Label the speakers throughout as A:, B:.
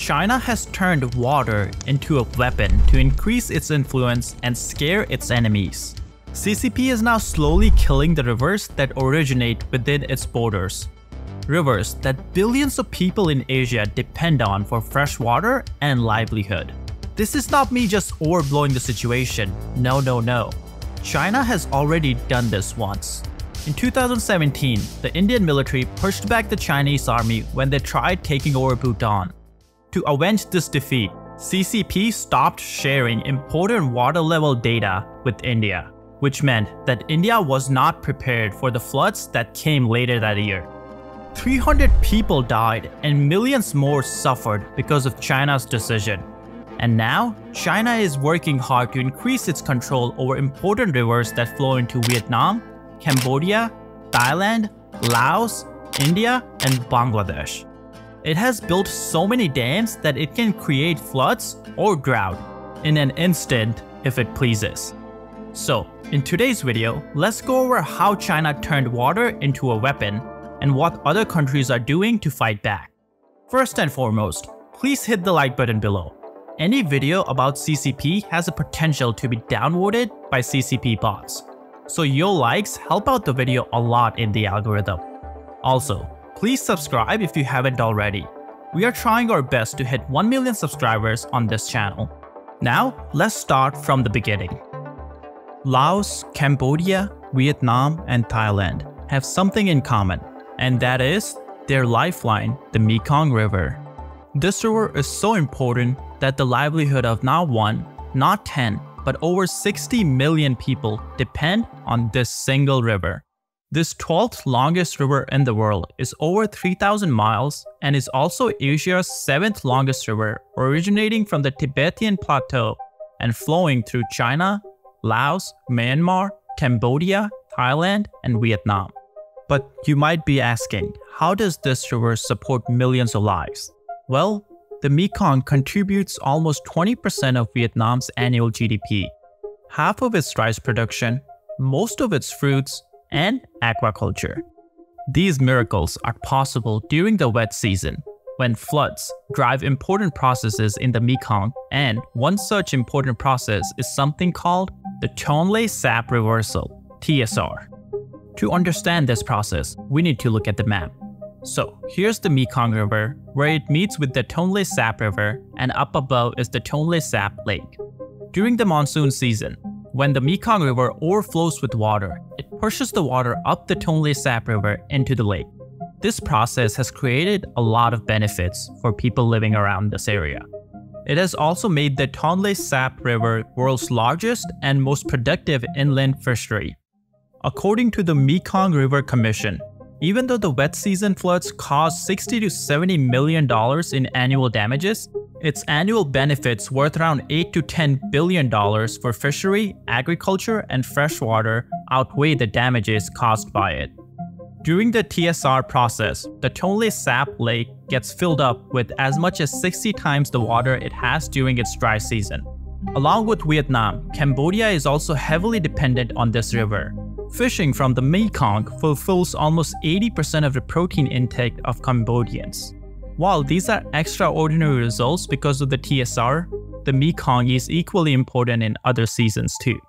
A: China has turned water into a weapon to increase its influence and scare its enemies. CCP is now slowly killing the rivers that originate within its borders. Rivers that billions of people in Asia depend on for fresh water and livelihood. This is not me just overblowing the situation. No. China has already done this once. In 2017, the Indian military pushed back the Chinese army when they tried taking over Bhutan. To avenge this defeat, CCP stopped sharing important water level data with India, which meant that India was not prepared for the floods that came later that year. 300 people died and millions more suffered because of China's decision. And now, China is working hard to increase its control over important rivers that flow into Vietnam, Cambodia, Thailand, Laos, India, and Bangladesh. It has built so many dams that it can create floods or drought in an instant if it pleases. So, in today's video, let's go over how China turned water into a weapon and what other countries are doing to fight back. First and foremost, please hit the like button below. Any video about CCP has a potential to be downvoted by CCP bots, so your likes help out the video a lot in the algorithm. Also, please subscribe if you haven't already. We are trying our best to hit 1 million subscribers on this channel. Now, let's start from the beginning. Laos, Cambodia, Vietnam, and Thailand have something in common, and that is their lifeline, the Mekong River. This river is so important that the livelihood of not 1, not 10, but over 60 million people depend on this single river. This 12th longest river in the world is over 3,000 miles and is also Asia's 7th longest river, originating from the Tibetan Plateau and flowing through China, Laos, Myanmar, Cambodia, Thailand, and Vietnam. But you might be asking, how does this river support millions of lives? Well, the Mekong contributes almost 20% of Vietnam's annual GDP, half of its rice production, most of its fruits, and aquaculture. These miracles are possible during the wet season, when floods drive important processes in the Mekong, and one such important process is something called the Tonle Sap Reversal, TSR. To understand this process, we need to look at the map. So here's the Mekong River, where it meets with the Tonle Sap River, and up above is the Tonle Sap Lake. During the monsoon season, when the Mekong River overflows with water, it pushes the water up the Tonle Sap River into the lake. This process has created a lot of benefits for people living around this area. It has also made the Tonle Sap River world's largest and most productive inland fishery. According to the Mekong River Commission, even though the wet season floods cause $60 to $70 million in annual damages, its annual benefits worth around $8 to $10 billion for fishery, agriculture, and freshwater outweigh the damages caused by it. During the TSR process, the Tonle Sap Lake gets filled up with as much as 60 times the water it has during its dry season. Along with Vietnam, Cambodia is also heavily dependent on this river. Fishing from the Mekong fulfills almost 80% of the protein intake of Cambodians. While these are extraordinary results because of the TSR, the Mekong is equally important in other seasons too.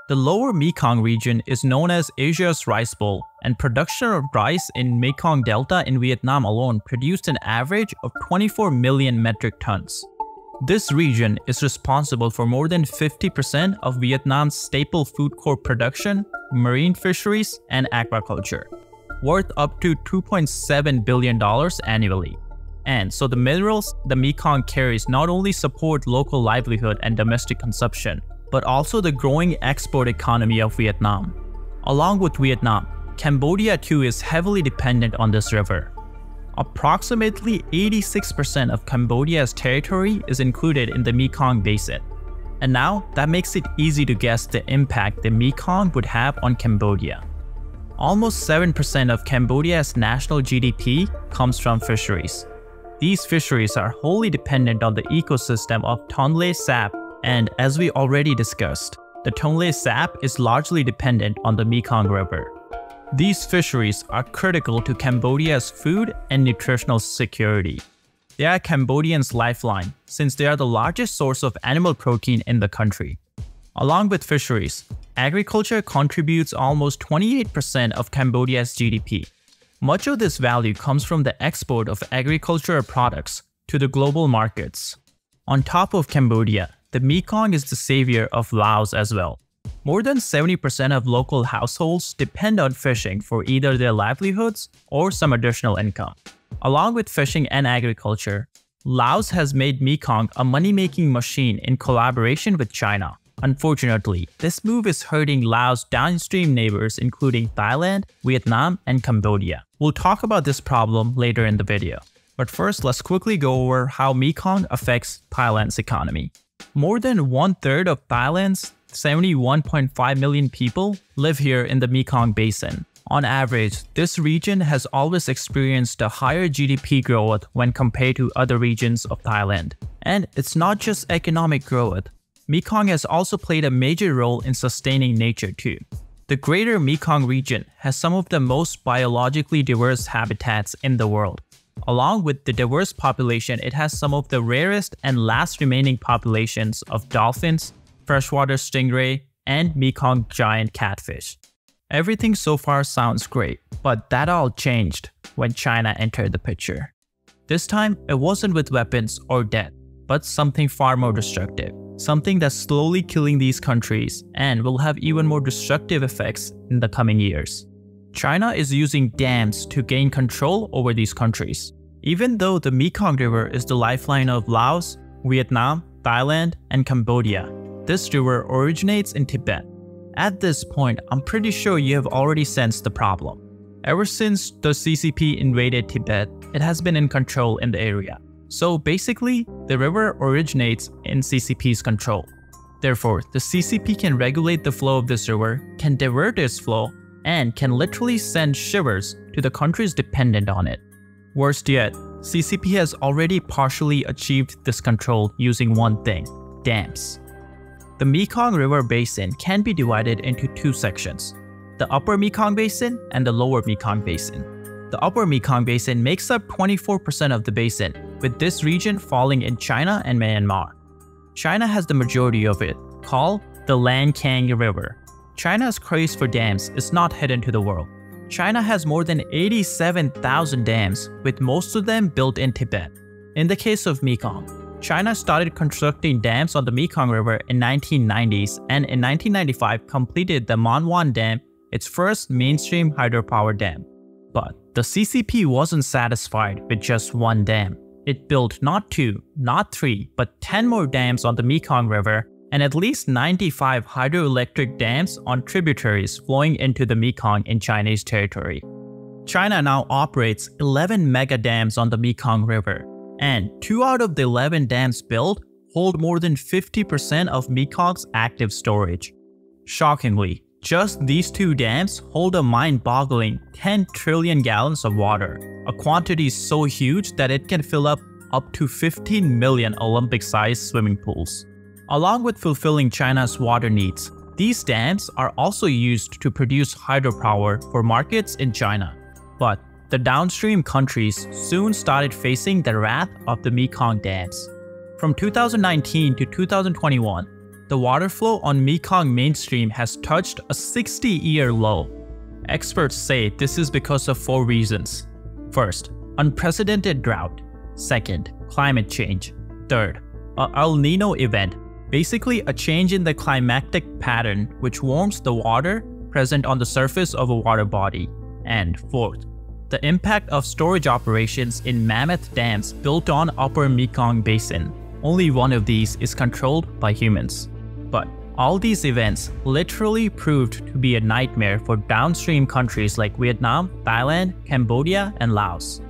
A: The lower Mekong region is known as Asia's Rice Bowl, and production of rice in Mekong Delta in Vietnam alone produced an average of 24 million metric tons. This region is responsible for more than 50% of Vietnam's staple food crop production, marine fisheries, and aquaculture, worth up to $2.7 billion annually. And so the minerals the Mekong carries not only support local livelihood and domestic consumption, but also the growing export economy of Vietnam. Along with Vietnam, Cambodia too is heavily dependent on this river. Approximately 86% of Cambodia's territory is included in the Mekong Basin. And now, that makes it easy to guess the impact the Mekong would have on Cambodia. Almost 7% of Cambodia's national GDP comes from fisheries. These fisheries are wholly dependent on the ecosystem of Tonle Sap, and as we already discussed, the Tonle Sap is largely dependent on the Mekong River. These fisheries are critical to Cambodia's food and nutritional security. They are Cambodians' lifeline since they are the largest source of animal protein in the country. Along with fisheries, agriculture contributes almost 28% of Cambodia's GDP. Much of this value comes from the export of agricultural products to the global markets. On top of Cambodia, the Mekong is the savior of Laos as well. More than 70% of local households depend on fishing for either their livelihoods or some additional income. Along with fishing and agriculture, Laos has made Mekong a money-making machine in collaboration with China. Unfortunately, this move is hurting Laos' downstream neighbors including Thailand, Vietnam, and Cambodia. We'll talk about this problem later in the video. But first, let's quickly go over how Mekong affects Thailand's economy. More than one-third of Thailand's 71.5 million people live here in the Mekong Basin. On average, this region has always experienced a higher GDP growth when compared to other regions of Thailand. And it's not just economic growth. Mekong has also played a major role in sustaining nature too. The greater Mekong region has some of the most biologically diverse habitats in the world. Along with the diverse population, it has some of the rarest and last remaining populations of dolphins, freshwater stingray, and Mekong giant catfish. Everything so far sounds great, but that all changed when China entered the picture. This time, it wasn't with weapons or death, but something far more destructive. Something that's slowly killing these countries and will have even more destructive effects in the coming years. China is using dams to gain control over these countries. Even though the Mekong River is the lifeline of Laos, Vietnam, Thailand, and Cambodia, this river originates in Tibet. At this point, I'm pretty sure you have already sensed the problem. Ever since the CCP invaded Tibet, it has been in control in the area. So basically, the river originates in CCP's control. Therefore, the CCP can regulate the flow of this river, can divert its flow, and can literally send shivers to the countries dependent on it. Worst yet, CCP has already partially achieved this control using one thing: dams. The Mekong River Basin can be divided into two sections: the Upper Mekong Basin and the Lower Mekong Basin. The Upper Mekong Basin makes up 24% of the basin, with this region falling in China and Myanmar. China has the majority of it, called the Lancang River. China's craze for dams is not hidden to the world. China has more than 87,000 dams, with most of them built in Tibet. In the case of Mekong, China started constructing dams on the Mekong River in 1990s and in 1995 completed the Manwan Dam, its first mainstream hydropower dam. But the CCP wasn't satisfied with just one dam. It built not 2, not 3, but 10 more dams on the Mekong River and at least 95 hydroelectric dams on tributaries flowing into the Mekong in Chinese territory. China now operates 11 mega dams on the Mekong River, and 2 out of the 11 dams built hold more than 50% of Mekong's active storage. Shockingly, just these 2 dams hold a mind-boggling 10 trillion gallons of water, a quantity so huge that it can fill up to 15 million Olympic-sized swimming pools. Along with fulfilling China's water needs, these dams are also used to produce hydropower for markets in China. But the downstream countries soon started facing the wrath of the Mekong dams. From 2019 to 2021, the water flow on Mekong mainstream has touched a 60-year low. Experts say this is because of 4 reasons. First, unprecedented drought. Second, climate change. Third, an El Nino event, basically a change in the climatic pattern which warms the water present on the surface of a water body. And fourth, the impact of storage operations in mammoth dams built on Upper Mekong Basin. Only one of these is controlled by humans. But all these events literally proved to be a nightmare for downstream countries like Vietnam, Thailand, Cambodia, and Laos.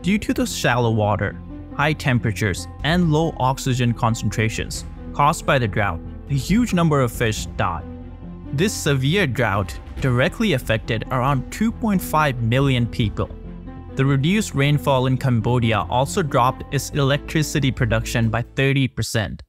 A: Due to the shallow water, high temperatures, and low oxygen concentrations caused by the drought, a huge number of fish died. This severe drought directly affected around 2.5 million people. The reduced rainfall in Cambodia also dropped its electricity production by 30%.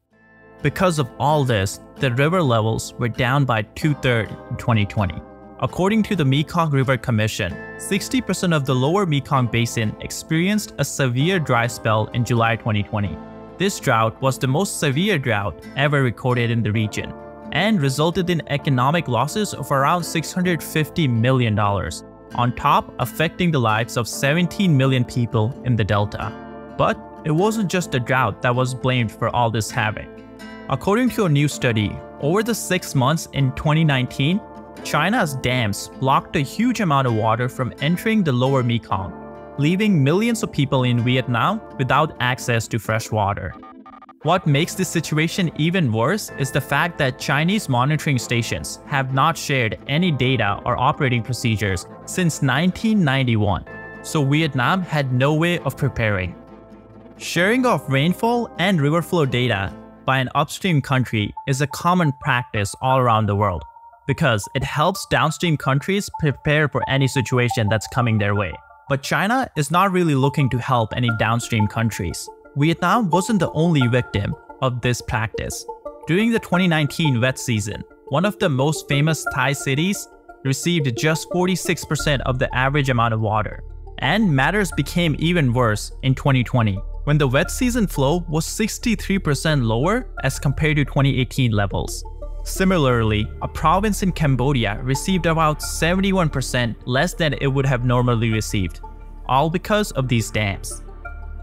A: Because of all this, the river levels were down by 2/3 in 2020. According to the Mekong River Commission, 60% of the lower Mekong Basin experienced a severe dry spell in July 2020. This drought was the most severe drought ever recorded in the region and resulted in economic losses of around $650 million, on top affecting the lives of 17 million people in the delta. But it wasn't just the drought that was blamed for all this havoc. According to a new study, over the 6 months in 2019, China's dams blocked a huge amount of water from entering the lower Mekong, leaving millions of people in Vietnam without access to fresh water. What makes this situation even worse is the fact that Chinese monitoring stations have not shared any data or operating procedures since 1991, so Vietnam had no way of preparing. Sharing of rainfall and river flow data by an upstream country is a common practice all around the world, because it helps downstream countries prepare for any situation that's coming their way. But China is not really looking to help any downstream countries. Vietnam wasn't the only victim of this practice. During the 2019 wet season, one of the most famous Thai cities received just 46% of the average amount of water. And matters became even worse in 2020, when the wet season flow was 63% lower as compared to 2018 levels. Similarly, a province in Cambodia received about 71% less than it would have normally received, all because of these dams.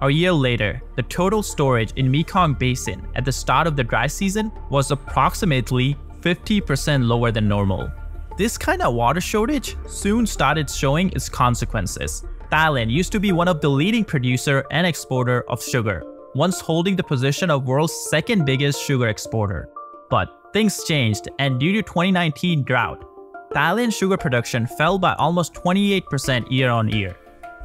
A: A year later, the total storage in Mekong Basin at the start of the dry season was approximately 50% lower than normal. This kind of water shortage soon started showing its consequences. Thailand used to be one of the leading producer and exporter of sugar, once holding the position of world's second biggest sugar exporter. But things changed, and due to 2019 drought, Thailand's sugar production fell by almost 28% year-on-year.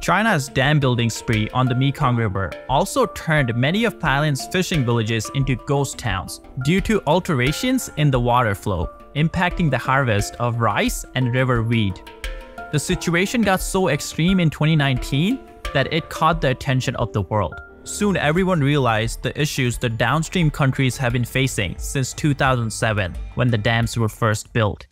A: China's dam building spree on the Mekong River also turned many of Thailand's fishing villages into ghost towns due to alterations in the water flow, impacting the harvest of rice and river weed. The situation got so extreme in 2019 that it caught the attention of the world. Soon everyone realized the issues the downstream countries have been facing since 2007, when the dams were first built.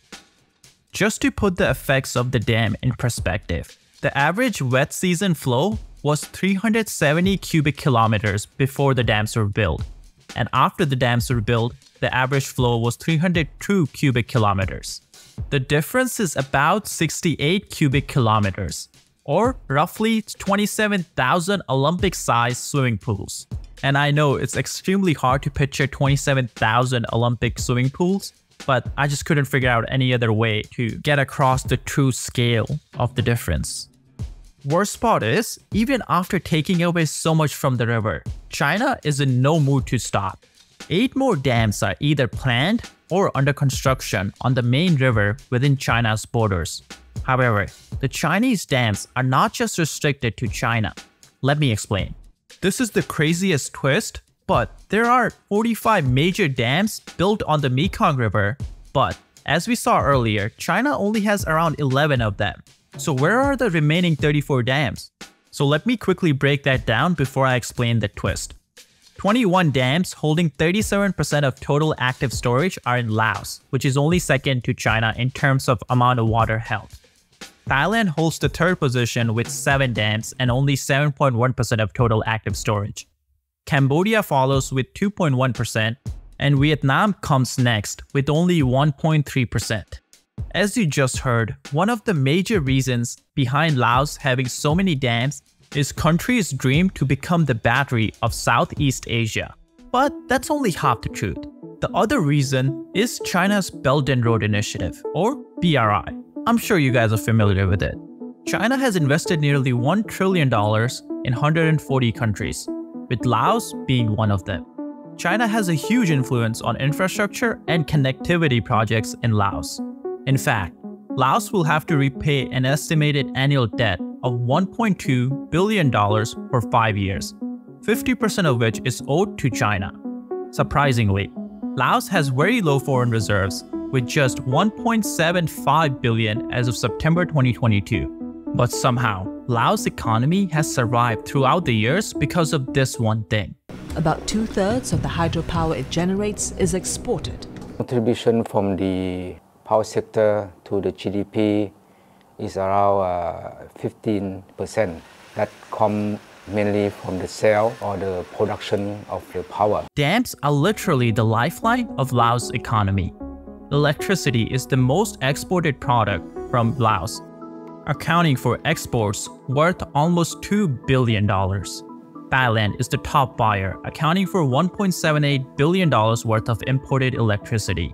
A: Just to put the effects of the dam in perspective, the average wet season flow was 370 cubic kilometers before the dams were built, and after the dams were built, the average flow was 302 cubic kilometers. The difference is about 68 cubic kilometers, or roughly 27,000 Olympic-sized swimming pools. And I know it's extremely hard to picture 27,000 Olympic swimming pools, but I just couldn't figure out any other way to get across the true scale of the difference. Worst part is, even after taking away so much from the river, China is in no mood to stop. 8 more dams are either planned or under construction on the main river within China's borders. However, the Chinese dams are not just restricted to China. Let me explain. This is the craziest twist, but there are 45 major dams built on the Mekong River, but as we saw earlier, China only has around 11 of them. So where are the remaining 34 dams? So let me quickly break that down before I explain the twist. 21 dams holding 37% of total active storage are in Laos, which is only second to China in terms of amount of water held. Thailand holds the third position with 7 dams and only 7.1% of total active storage. Cambodia follows with 2.1%, and Vietnam comes next with only 1.3%. As you just heard, one of the major reasons behind Laos having so many dams is country's dream to become the battery of Southeast Asia. But that's only half the truth. The other reason is China's Belt and Road Initiative, or BRI. I'm sure you guys are familiar with it. China has invested nearly $1 trillion in 140 countries, with Laos being one of them. China has a huge influence on infrastructure and connectivity projects in Laos. In fact, Laos will have to repay an estimated annual debt of $1.2 billion for 5 years, 50% of which is owed to China. Surprisingly, Laos has very low foreign reserves, with just $1.75 billion as of September 2022. But somehow, Laos' economy has survived throughout the years because of this one thing.
B: About 2/3 of the hydropower it generates is exported.
C: Contribution from the
B: power sector to the GDP is around 15%. That come mainly from the sale or the production of the power.
A: Dams are literally the lifeline of Laos' economy. Electricity is the most exported product from Laos, accounting for exports worth almost $2 billion. Thailand is the top buyer, accounting for $1.78 billion worth of imported electricity.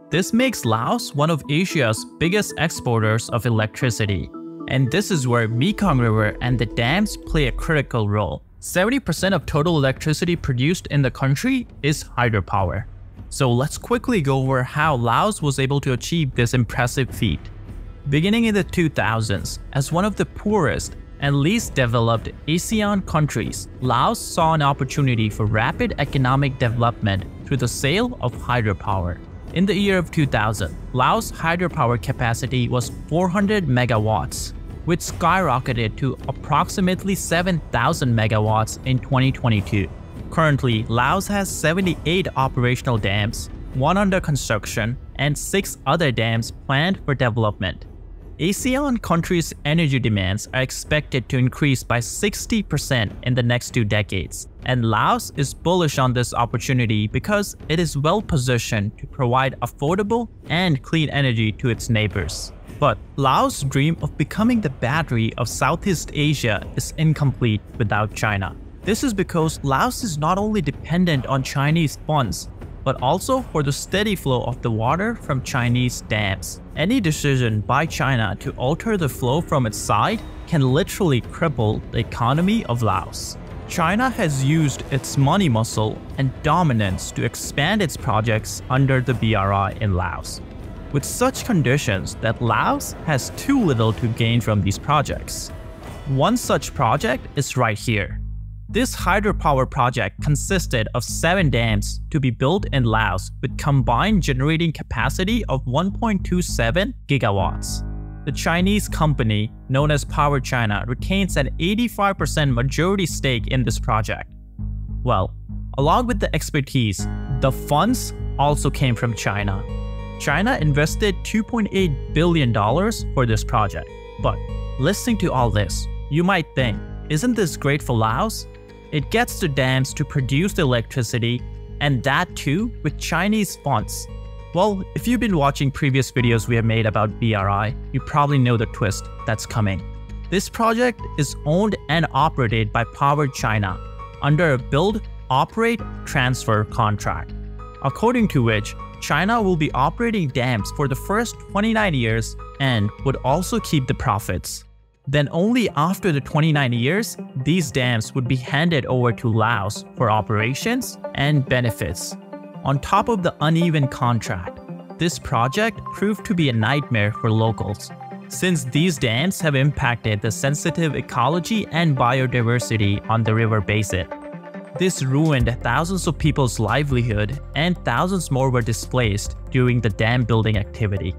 A: This makes Laos one of Asia's biggest exporters of electricity. And this is where Mekong River and the dams play a critical role. 70% of total electricity produced in the country is hydropower. So let's quickly go over how Laos was able to achieve this impressive feat. Beginning in the 2000s, as one of the poorest and least developed ASEAN countries, Laos saw an opportunity for rapid economic development through the sale of hydropower. In the year of 2000, Laos' hydropower capacity was 400 megawatts, which skyrocketed to approximately 7,000 megawatts in 2022. Currently, Laos has 78 operational dams, 1 under construction, and 6 other dams planned for development. ASEAN countries' energy demands are expected to increase by 60% in the next 2 decades, and Laos is bullish on this opportunity because it is well positioned to provide affordable and clean energy to its neighbors. But Laos' dream of becoming the battery of Southeast Asia is incomplete without China. This is because Laos is not only dependent on Chinese funds, but also for the steady flow of the water from Chinese dams. Any decision by China to alter the flow from its side can literally cripple the economy of Laos. China has used its money muscle and dominance to expand its projects under the BRI in Laos, with such conditions that Laos has too little to gain from these projects. One such project is right here. This hydropower project consisted of 7 dams to be built in Laos with combined generating capacity of 1.27 gigawatts. The Chinese company, known as PowerChina, retains an 85% majority stake in this project. Well, along with the expertise, the funds also came from China. China invested $2.8 billion for this project. But listening to all this, you might think, isn't this great for Laos? It gets the dams to produce the electricity, and that too with Chinese funds. Well, if you've been watching previous videos we have made about BRI, you probably know the twist that's coming. This project is owned and operated by PowerChina under a build, operate, transfer contract, according to which China will be operating dams for the first 29 years and would also keep the profits. Then only after the 29 years, these dams would be handed over to Laos for operations and benefits. On top of the uneven contract, this project proved to be a nightmare for locals, since these dams have impacted the sensitive ecology and biodiversity on the river basin. This ruined thousands of people's livelihood, and thousands more were displaced during the dam building activity.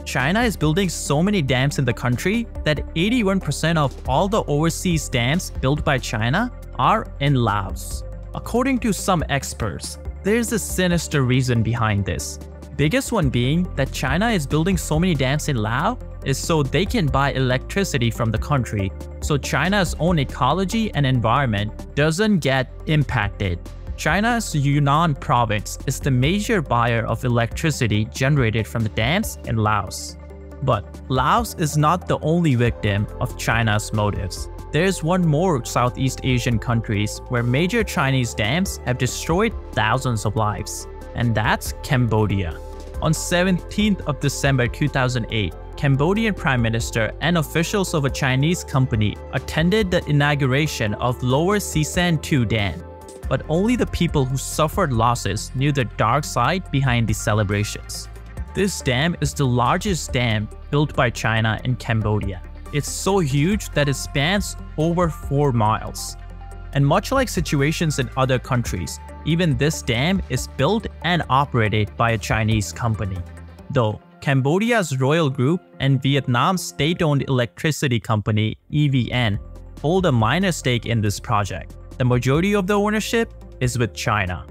A: China is building so many dams in the country that 81% of all the overseas dams built by China are in Laos. According to some experts, there's a sinister reason behind this. Biggest one being that China is building so many dams in Laos is so they can buy electricity from the country, so China's own ecology and environment doesn't get impacted. China's Yunnan province is the major buyer of electricity generated from the dams in Laos. But Laos is not the only victim of China's motives. There's one more Southeast Asian countries where major Chinese dams have destroyed thousands of lives, and that's Cambodia. On 17th of December 2008, Cambodian Prime Minister and officials of a Chinese company attended the inauguration of Lower Sisan 2 Dam. But only the people who suffered losses knew the dark side behind these celebrations. This dam is the largest dam built by China in Cambodia. It's so huge that it spans over 4 miles. And much like situations in other countries, even this dam is built and operated by a Chinese company. Though Cambodia's Royal Group and Vietnam's state-owned electricity company EVN hold a minor stake in this project. The majority of the ownership is with China.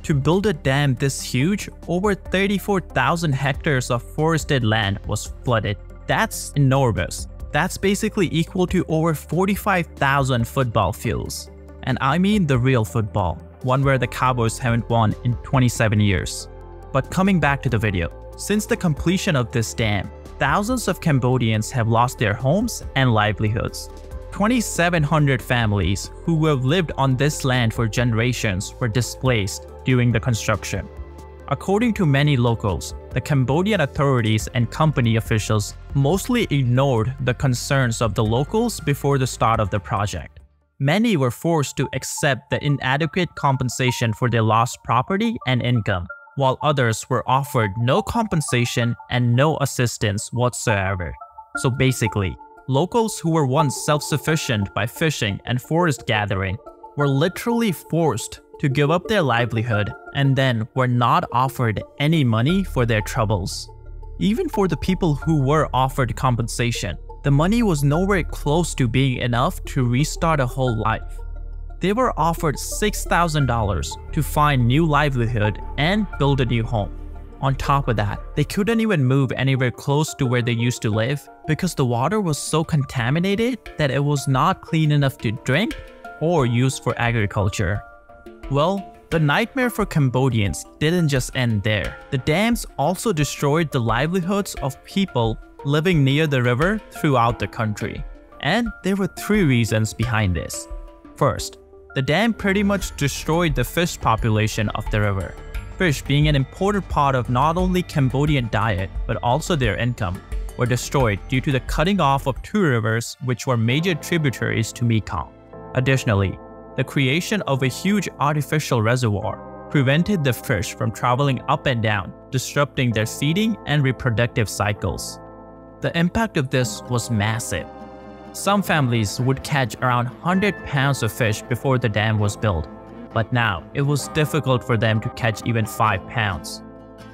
A: To build a dam this huge, over 34,000 hectares of forested land was flooded. That's enormous. That's basically equal to over 45,000 football fields. And I mean the real football, one where the Cowboys haven't won in 27 years. But coming back to the video, since the completion of this dam, thousands of Cambodians have lost their homes and livelihoods. 2,700 families who have lived on this land for generations were displaced during the construction. According to many locals, the Cambodian authorities and company officials mostly ignored the concerns of the locals before the start of the project. Many were forced to accept the inadequate compensation for their lost property and income, while others were offered no compensation and no assistance whatsoever. So basically, locals who were once self-sufficient by fishing and forest gathering were literally forced to give up their livelihood and then were not offered any money for their troubles. Even for the people who were offered compensation, the money was nowhere close to being enough to restart a whole life. They were offered $6,000 to find new livelihood and build a new home. On top of that, they couldn't even move anywhere close to where they used to live because the water was so contaminated that it was not clean enough to drink or use for agriculture. Well, the nightmare for Cambodians didn't just end there. The dams also destroyed the livelihoods of people living near the river throughout the country. And there were 3 reasons behind this. First, the dam pretty much destroyed the fish population of the river. Fish, being an important part of not only Cambodian diet but also their income, were destroyed due to the cutting off of 2 rivers which were major tributaries to Mekong. Additionally, the creation of a huge artificial reservoir prevented the fish from traveling up and down, disrupting their feeding and reproductive cycles. The impact of this was massive. Some families would catch around 100 pounds of fish before the dam was built, but now it was difficult for them to catch even 5 pounds.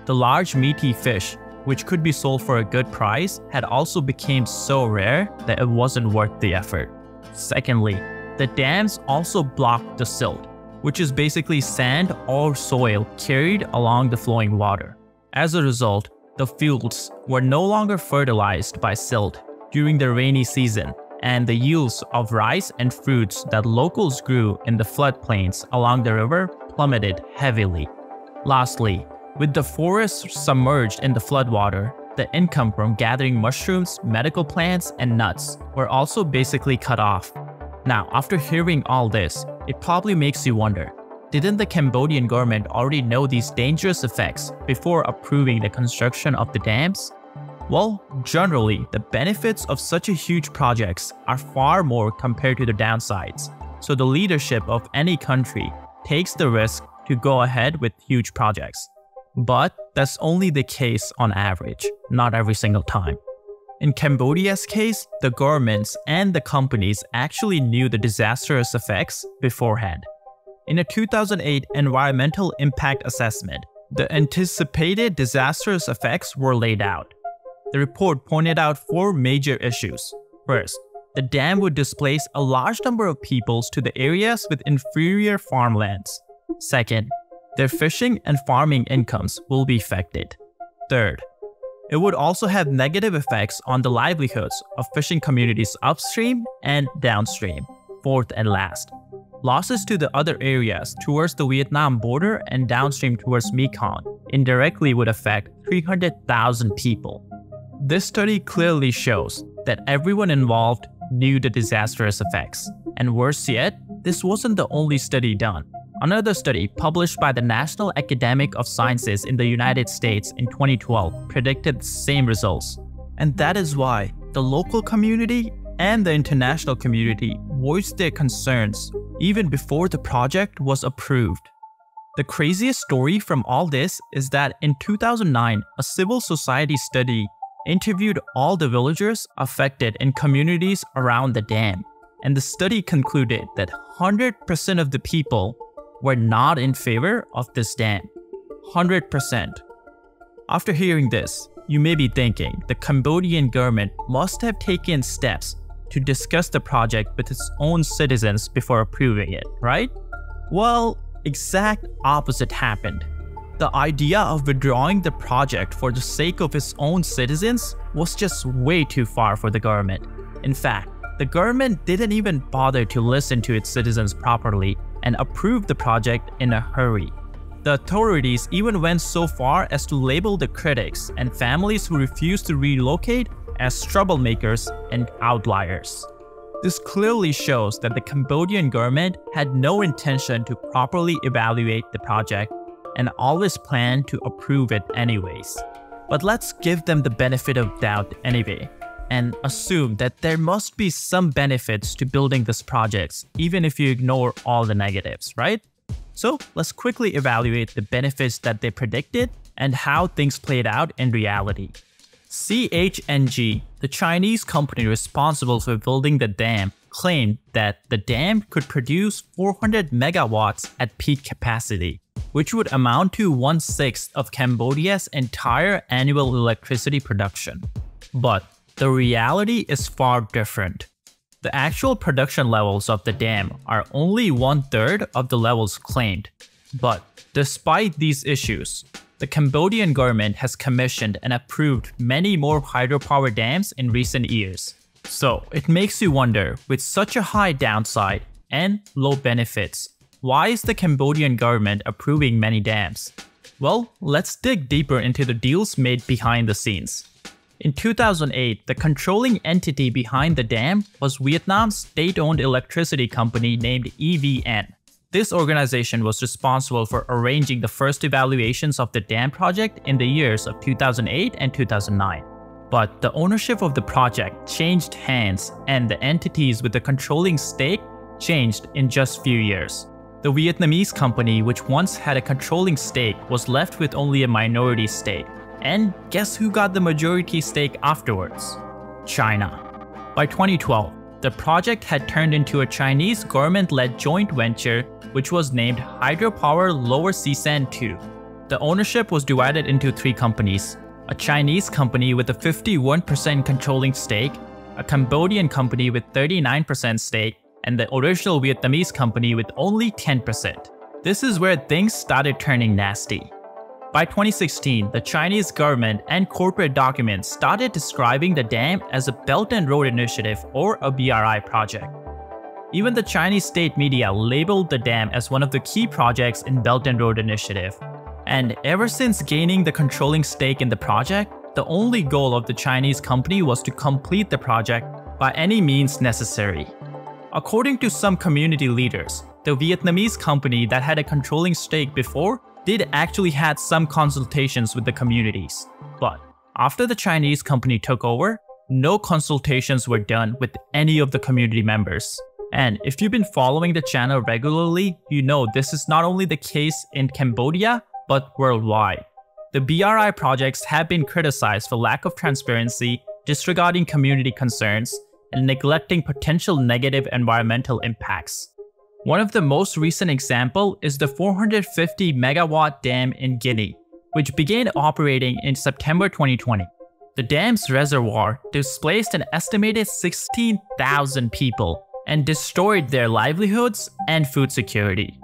A: The large meaty fish, which could be sold for a good price, had also become so rare that it wasn't worth the effort. Secondly, the dams also blocked the silt, which is basically sand or soil carried along the flowing water. As a result, the fields were no longer fertilized by silt during the rainy season, and the yields of rice and fruits that locals grew in the floodplains along the river plummeted heavily. Lastly, with the forests submerged in the floodwater, the income from gathering mushrooms, medical plants, and nuts were also basically cut off. Now, after hearing all this, it probably makes you wonder, didn't the Cambodian government already know these dangerous effects before approving the construction of the dams? Well, generally, the benefits of such a huge projects are far more compared to the downsides. So the leadership of any country takes the risk to go ahead with huge projects. But that's only the case on average, not every single time. In Cambodia's case, the governments and the companies actually knew the disastrous effects beforehand. In a 2008 environmental impact assessment, the anticipated disastrous effects were laid out. The report pointed out 4 major issues. First, the dam would displace a large number of peoples to the areas with inferior farmlands. Second, their fishing and farming incomes will be affected. Third, it would also have negative effects on the livelihoods of fishing communities upstream and downstream. Fourth and last, losses to the other areas towards the Vietnam border and downstream towards Mekong indirectly would affect 300,000 people. This study clearly shows that everyone involved knew the disastrous effects. And worse yet, this wasn't the only study done. Another study published by the National Academy of Sciences in the United States in 2012 predicted the same results. And that is why the local community and the international community voiced their concerns even before the project was approved. The craziest story from all this is that in 2009, a civil society study interviewed all the villagers affected in communities around the dam. And the study concluded that 100% of the people were not in favor of this dam. 100%. After hearing this, you may be thinking the Cambodian government must have taken steps to discuss the project with its own citizens before approving it, right? Well, exact opposite happened. The idea of withdrawing the project for the sake of its own citizens was just way too far for the government. In fact, the government didn't even bother to listen to its citizens properly and approve the project in a hurry. The authorities even went so far as to label the critics and families who refused to relocate as troublemakers and outliers. This clearly shows that the Cambodian government had no intention to properly evaluate the project and always planned to approve it anyways. But let's give them the benefit of doubt anyway, and assume that there must be some benefits to building this project, even if you ignore all the negatives, right? So let's quickly evaluate the benefits that they predicted and how things played out in reality. CHNG, the Chinese company responsible for building the dam, claimed that the dam could produce 400 megawatts at peak capacity, which would amount to 1/6 of Cambodia's entire annual electricity production. But the reality is far different. The actual production levels of the dam are only 1/3 of the levels claimed. But despite these issues, the Cambodian government has commissioned and approved many more hydropower dams in recent years. So it makes you wonder, with such a high downside and low benefits, why is the Cambodian government approving many dams? Well, let's dig deeper into the deals made behind the scenes. In 2008, the controlling entity behind the dam was Vietnam's state-owned electricity company named EVN. This organization was responsible for arranging the first evaluations of the dam project in the years of 2008 and 2009. But the ownership of the project changed hands, and the entities with the controlling stake changed in just few years. The Vietnamese company, which once had a controlling stake, was left with only a minority stake. And guess who got the majority stake afterwards? China. By 2012, the project had turned into a Chinese government-led joint venture which was named Hydropower Lower Sesan 2. The ownership was divided into 3 companies: a Chinese company with a 51% controlling stake, a Cambodian company with 39% stake, and the original Vietnamese company with only 10%. This is where things started turning nasty. By 2016, the Chinese government and corporate documents started describing the dam as a Belt and Road Initiative or a BRI project. Even the Chinese state media labeled the dam as one of the key projects in Belt and Road Initiative. And ever since gaining the controlling stake in the project, the only goal of the Chinese company was to complete the project by any means necessary. According to some community leaders, the Vietnamese company that had a controlling stake before did actually had some consultations with the communities. But after the Chinese company took over, no consultations were done with any of the community members. And if you've been following the channel regularly, you know this is not only the case in Cambodia, but worldwide. The BRI projects have been criticized for lack of transparency, disregarding community concerns, and neglecting potential negative environmental impacts. One of the most recent examples is the 450 megawatt dam in Guinea, which began operating in September 2020. The dam's reservoir displaced an estimated 16,000 people and destroyed their livelihoods and food security.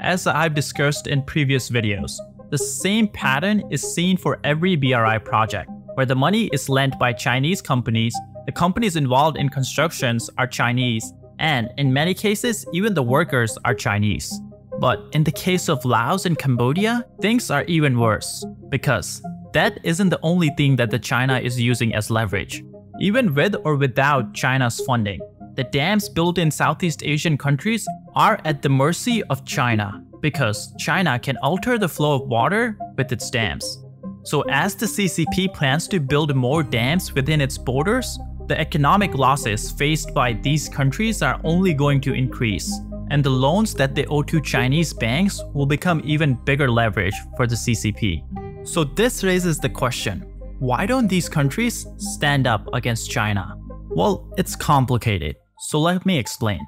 A: As I've discussed in previous videos, the same pattern is seen for every BRI project, where the money is lent by Chinese companies, the companies involved in constructions are Chinese, and in many cases, even the workers are Chinese. But in the case of Laos and Cambodia, things are even worse, because that isn't the only thing that the China is using as leverage. Even with or without China's funding, the dams built in Southeast Asian countries are at the mercy of China, because China can alter the flow of water with its dams. So as the CCP plans to build more dams within its borders, the economic losses faced by these countries are only going to increase, and the loans that they owe to Chinese banks will become even bigger leverage for the CCP. So this raises the question, why don't these countries stand up against China? Well, it's complicated, so let me explain.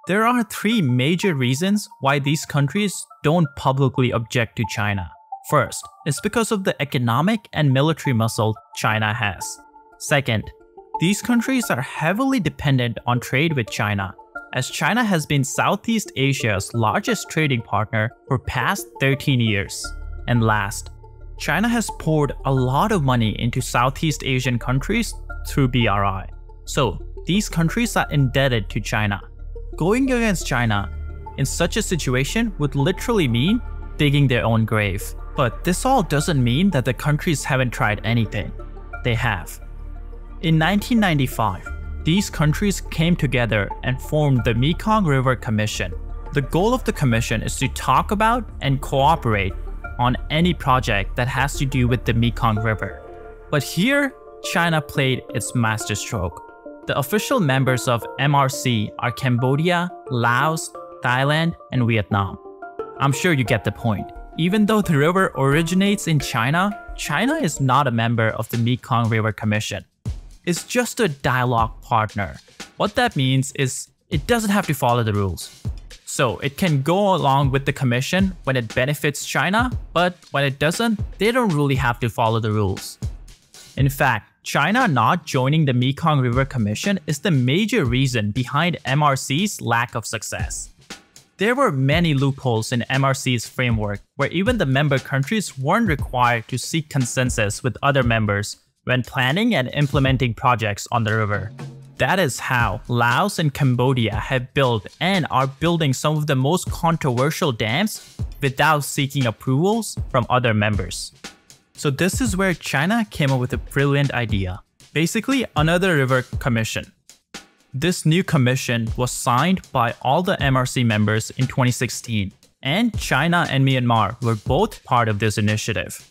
A: There are 3 major reasons why these countries don't publicly object to China. First, it's because of the economic and military muscle China has. Second, these countries are heavily dependent on trade with China. as China has been Southeast Asia's largest trading partner for past 13 years. And last, China has poured a lot of money into Southeast Asian countries through BRI. So these countries are indebted to China. Going against China in such a situation would literally mean digging their own grave. But this all doesn't mean that the countries haven't tried anything. They have. In 1995, these countries came together and formed the Mekong River Commission. The goal of the commission is to talk about and cooperate on any project that has to do with the Mekong River. But here, China played its masterstroke. The official members of MRC are Cambodia, Laos, Thailand, and Vietnam. I'm sure you get the point. Even though the river originates in China, China is not a member of the Mekong River Commission. It's just a dialogue partner. What that means is it doesn't have to follow the rules. So it can go along with the commission when it benefits China, but when it doesn't, they don't really have to follow the rules. In fact, China not joining the Mekong River Commission is the major reason behind MRC's lack of success. There were many loopholes in MRC's framework where even the member countries weren't required to seek consensus with other members when planning and implementing projects on the river. That is how Laos and Cambodia have built and are building some of the most controversial dams without seeking approvals from other members. So this is where China came up with a brilliant idea. Basically, another river commission. This new commission was signed by all the MRC members in 2016, and China and Myanmar were both part of this initiative.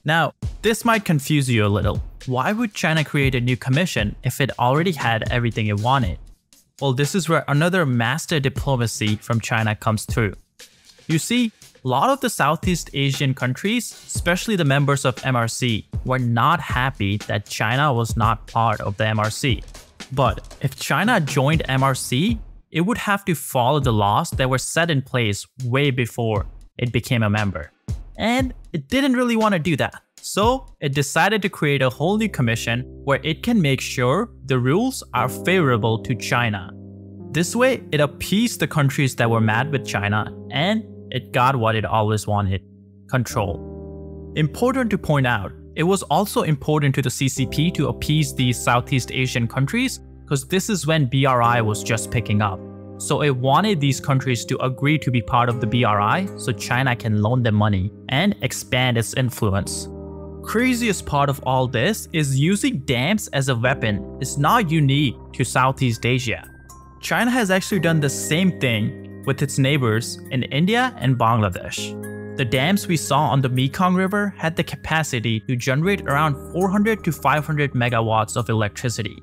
A: Now, this might confuse you a little. Why would China create a new commission if it already had everything it wanted? Well, this is where another master diplomacy from China comes through. You see, a lot of the Southeast Asian countries, especially the members of MRC, were not happy that China was not part of the MRC. But if China joined MRC, it would have to follow the laws that were set in place way before it became a member. And it didn't really want to do that. So it decided to create a whole new commission where it can make sure the rules are favorable to China. This way, it appeased the countries that were mad with China and it got what it always wanted: control. Important to point out, it was also important to the CCP to appease these Southeast Asian countries because this is when BRI was just picking up. So it wanted these countries to agree to be part of the BRI so China can loan them money and expand its influence. Craziest part of all this is using dams as a weapon is not unique to Southeast Asia. China has actually done the same thing with its neighbors in India and Bangladesh. The dams we saw on the Mekong River had the capacity to generate around 400 to 500 megawatts of electricity.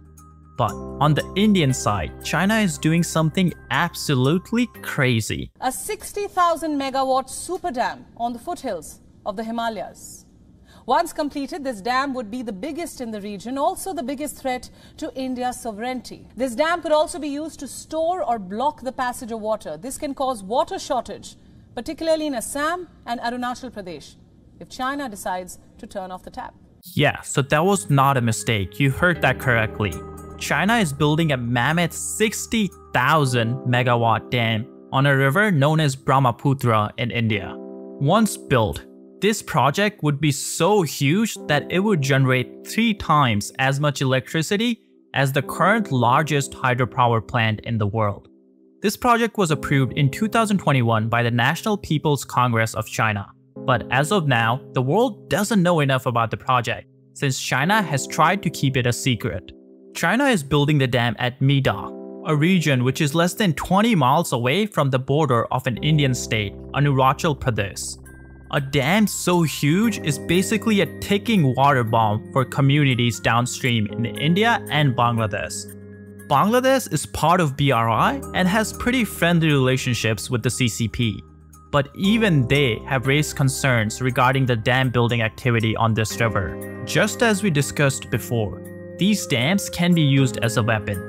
A: But on the Indian side, China is doing something absolutely crazy.
C: A 60,000 megawatt super dam on the foothills of the Himalayas. Once completed, this dam would be the biggest in the region, also the biggest threat to India's sovereignty. This dam could also be used to store or block the passage of water. This can cause water shortage, particularly in Assam and Arunachal Pradesh, if China decides to turn off the tap.
A: Yeah, so that was not a mistake. You heard that correctly. China is building a mammoth 60,000 megawatt dam on a river known as Brahmaputra in India. Once built, this project would be so huge that it would generate 3 times as much electricity as the current largest hydropower plant in the world. This project was approved in 2021 by the National People's Congress of China. But as of now, the world doesn't know enough about the project, since China has tried to keep it a secret. China is building the dam at Medak, a region which is less than 20 miles away from the border of an Indian state, Arunachal Pradesh. A dam so huge is basically a ticking water bomb for communities downstream in India and Bangladesh. Bangladesh is part of BRI and has pretty friendly relationships with the CCP. But even they have raised concerns regarding the dam building activity on this river. Just as we discussed before, these dams can be used as a weapon.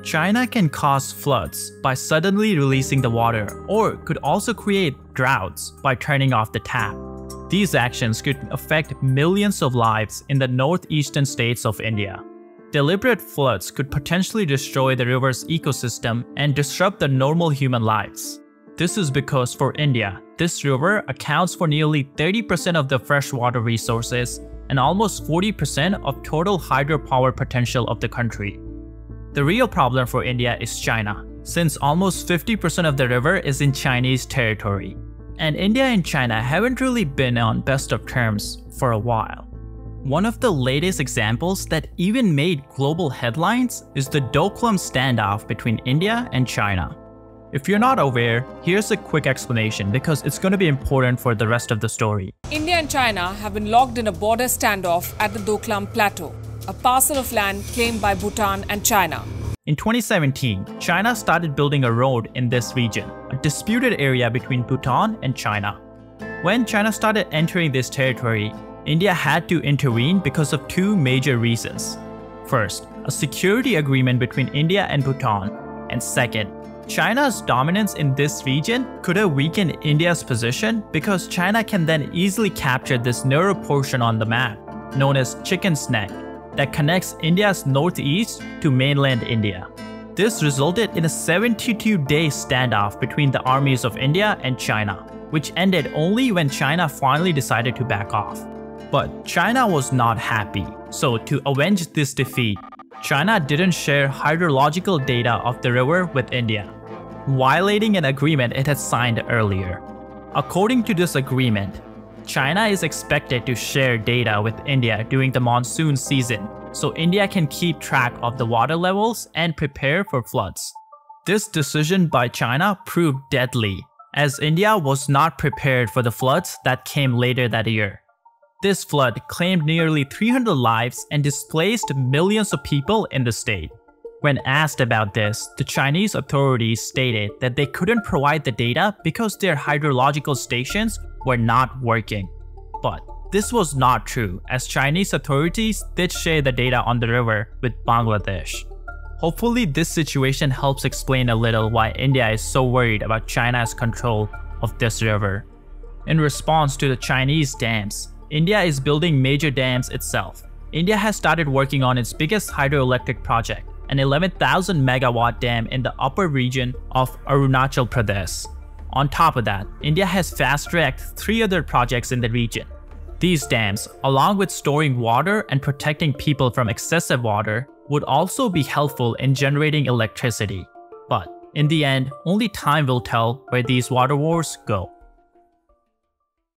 A: China can cause floods by suddenly releasing the water, or could also create droughts by turning off the tap. These actions could affect millions of lives in the northeastern states of India. Deliberate floods could potentially destroy the river's ecosystem and disrupt the normal human lives. This is because for India, this river accounts for nearly 30% of the freshwater resources and almost 40% of total hydropower potential of the country. The real problem for India is China, since almost 50% of the river is in Chinese territory. And India and China haven't really been on best of terms for a while. One of the latest examples that even made global headlines is the Doklam standoff between India and China. If you're not aware, here's a quick explanation because it's going to be important for the rest of the story.
D: India and China have been locked in a border standoff at the Doklam Plateau, a parcel of land claimed by Bhutan and China.
A: In 2017, China started building a road in this region, a disputed area between Bhutan and China. When China started entering this territory, India had to intervene because of two major reasons. First, a security agreement between India and Bhutan, and second, China's dominance in this region could have weakened India's position because China can then easily capture this narrow portion on the map, known as Chicken's Neck, that connects India's northeast to mainland India. This resulted in a 72-day standoff between the armies of India and China, which ended only when China finally decided to back off. But China was not happy, so to avenge this defeat, China didn't share hydrological data of the river with India, violating an agreement it had signed earlier. According to this agreement, China is expected to share data with India during the monsoon season, so India can keep track of the water levels and prepare for floods. This decision by China proved deadly, as India was not prepared for the floods that came later that year. This flood claimed nearly 300 lives and displaced millions of people in the state. When asked about this, the Chinese authorities stated that they couldn't provide the data because their hydrological stations were not working. But this was not true, as Chinese authorities did share the data on the river with Bangladesh. Hopefully this situation helps explain a little why India is so worried about China's control of this river. In response to the Chinese dams, India is building major dams itself. India has started working on its biggest hydroelectric project, an 11,000 megawatt dam in the upper region of Arunachal Pradesh. On top of that, India has fast-tracked 3 other projects in the region. These dams, along with storing water and protecting people from excessive water, would also be helpful in generating electricity. But in the end, only time will tell where these water wars go.